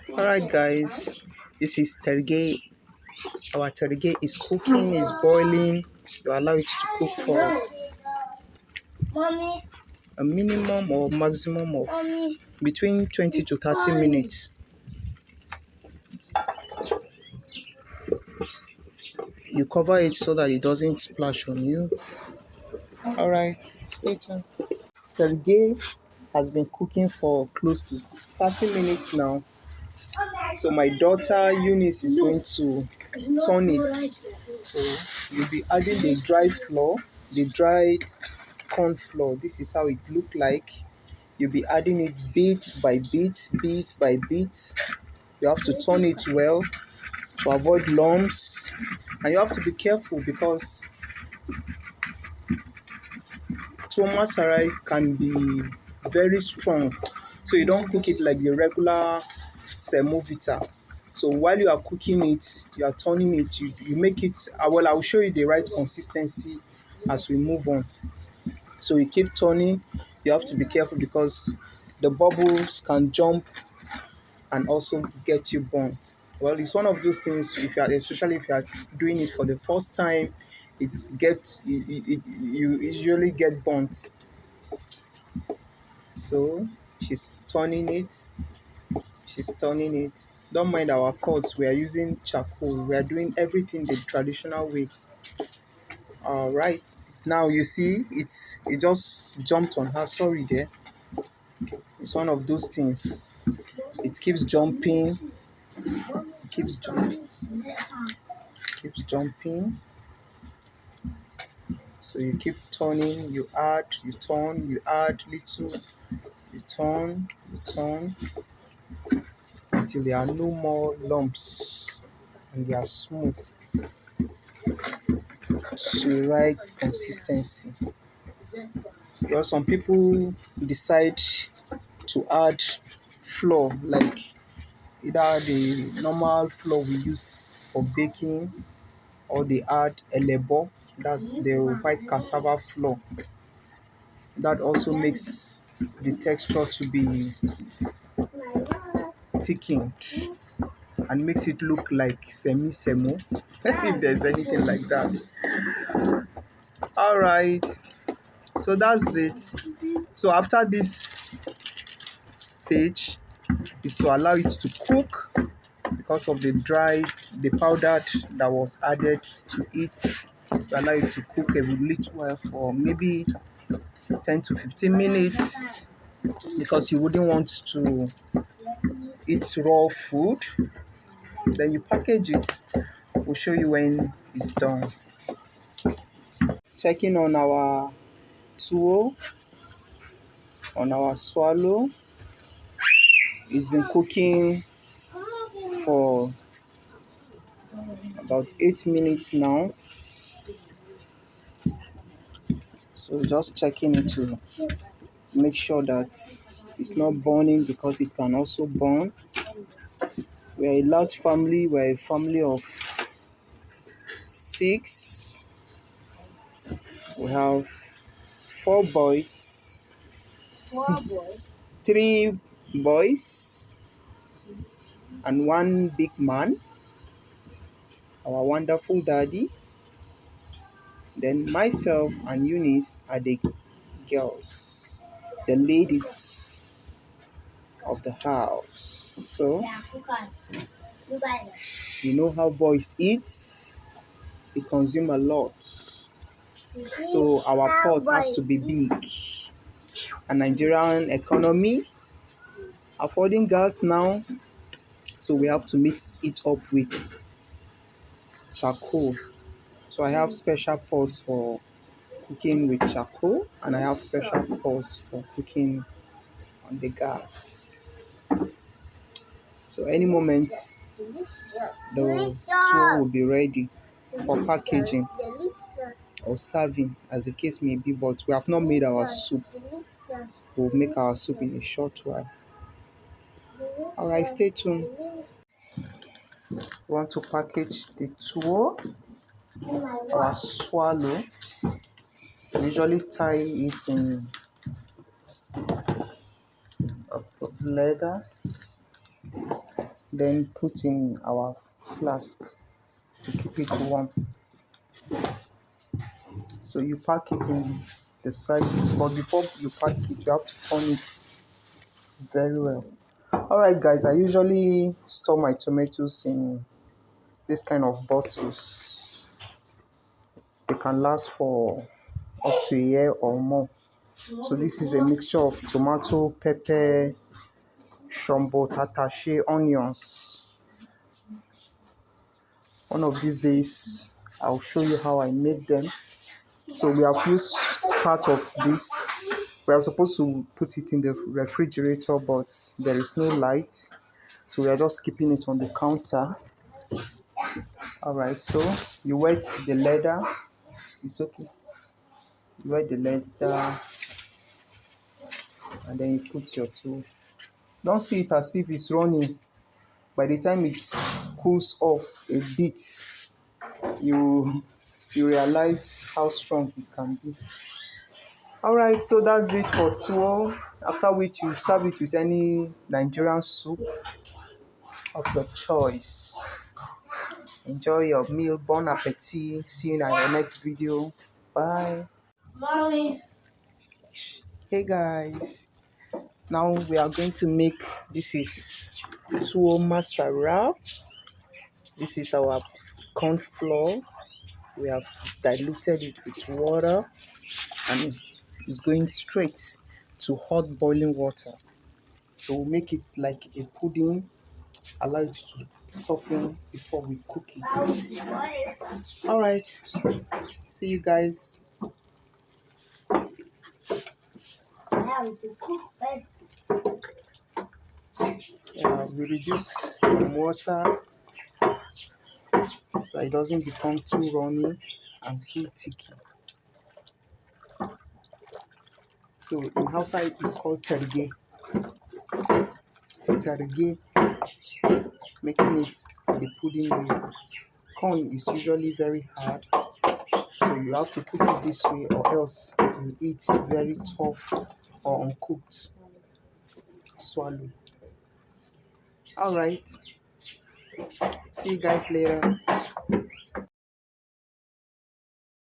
Alright guys, this is terige. Our terige is cooking, is boiling. You allow it to cook for a minimum or maximum of between 20 to 30 minutes. You cover it so that it doesn't splash on you. Alright, stay tuned. Terige has been cooking for close to 30 minutes now. So my daughter Eunice is going to turn it. So you'll be adding the dry flour, the dried corn flour. This is how it look like. You'll be adding it bit by bit, bit by bit. You have to turn it well to avoid lumps, and you have to be careful because tuwon masara can be very strong, so you don't cook it like the regular semovita. So while you are cooking it, you are turning it, you make it, well, I'll show you the right consistency as we move on. So you keep turning. You have to be careful because the bubbles can jump and also get you burnt. Well, it's one of those things. If you are, especially if you are doing it for the first time, you usually get burnt. So she's turning it. She's turning it. Don't mind our pots. We are using charcoal. We are doing everything the traditional way. All right. Now you see it just jumped on her. Sorry there. It's one of those things. It keeps jumping, keeps jumping, keeps jumping. So you keep turning, you add, you turn, you add little, you turn until there are no more lumps and they are smooth to the right consistency. Because some people decide to add flour, like either the normal flour we use for baking, or they add elebo, that's the white cassava flour. That also makes the texture to be thickened and makes it look like semi-semo, if there's anything like that. All right, so that's it. So after this stage is to allow it to cook because of the powder that was added to it, to allow it to cook a little while for maybe 10 to 15 minutes, because you wouldn't want to eat raw food. Then you package it. We'll show you when it's done. Checking on our tuwo, on our swallow. It's been cooking for about 8 minutes now. So just checking it to make sure that it's not burning, because it can also burn. We are a large family. We're a family of 6. We have 4 boys, 3 boys, and 1 big man, our wonderful daddy. Then myself and Eunice are the girls, the ladies of the house. So you know how boys eat, they consume a lot. So our pot has to be big. A Nigerian economy affording gas now, so we have to mix it up with charcoal. So I have special pots for cooking with charcoal, and I have special pots for cooking on the gas. So any moment the tuwo will be ready for packaging or serving, as the case may be. But we have not made our soup. We'll make our soup in a short while. Alright, stay tuned. We want to package the tuwo, our swallow. We usually tie it in a leather. then put in our flask to keep it warm. So you pack it in the sizes, but before you pack it, you have to turn it very well. Alright guys, I usually store my tomatoes in this kind of bottles. They can last for up to a year or more. So this is a mixture of tomato, pepper, shombo, tatashe, onions. One of these days, I'll show you how I make them. So we have used part of this. We are supposed to put it in the refrigerator, but there is no light. So we are just keeping it on the counter. Alright, so you wet the leather. It's okay. You wet the leather and then you put your tool. Don't see it as if it's running. By the time it cools off a bit, you realize how strong it can be. Alright, so that's it for tuwo. After which you serve it with any Nigerian soup of your choice. Enjoy your meal. Bon appetit. See you in our next video. Bye. Mommy. Hey guys. Now we are going to make, this is tuwo masara. This is our corn flour. We have diluted it with water and it's going straight to hot boiling water. So we'll make it like a pudding, allow it to soften before we cook it. Alright, see you guys. We reduce some water so it doesn't become too runny and too thicky. So in Hausa it's called terge. Terge, making it the pudding way. Corn is usually very hard, so you have to cook it this way or else you eat very tough or uncooked. Swallow. Alright, see you guys later.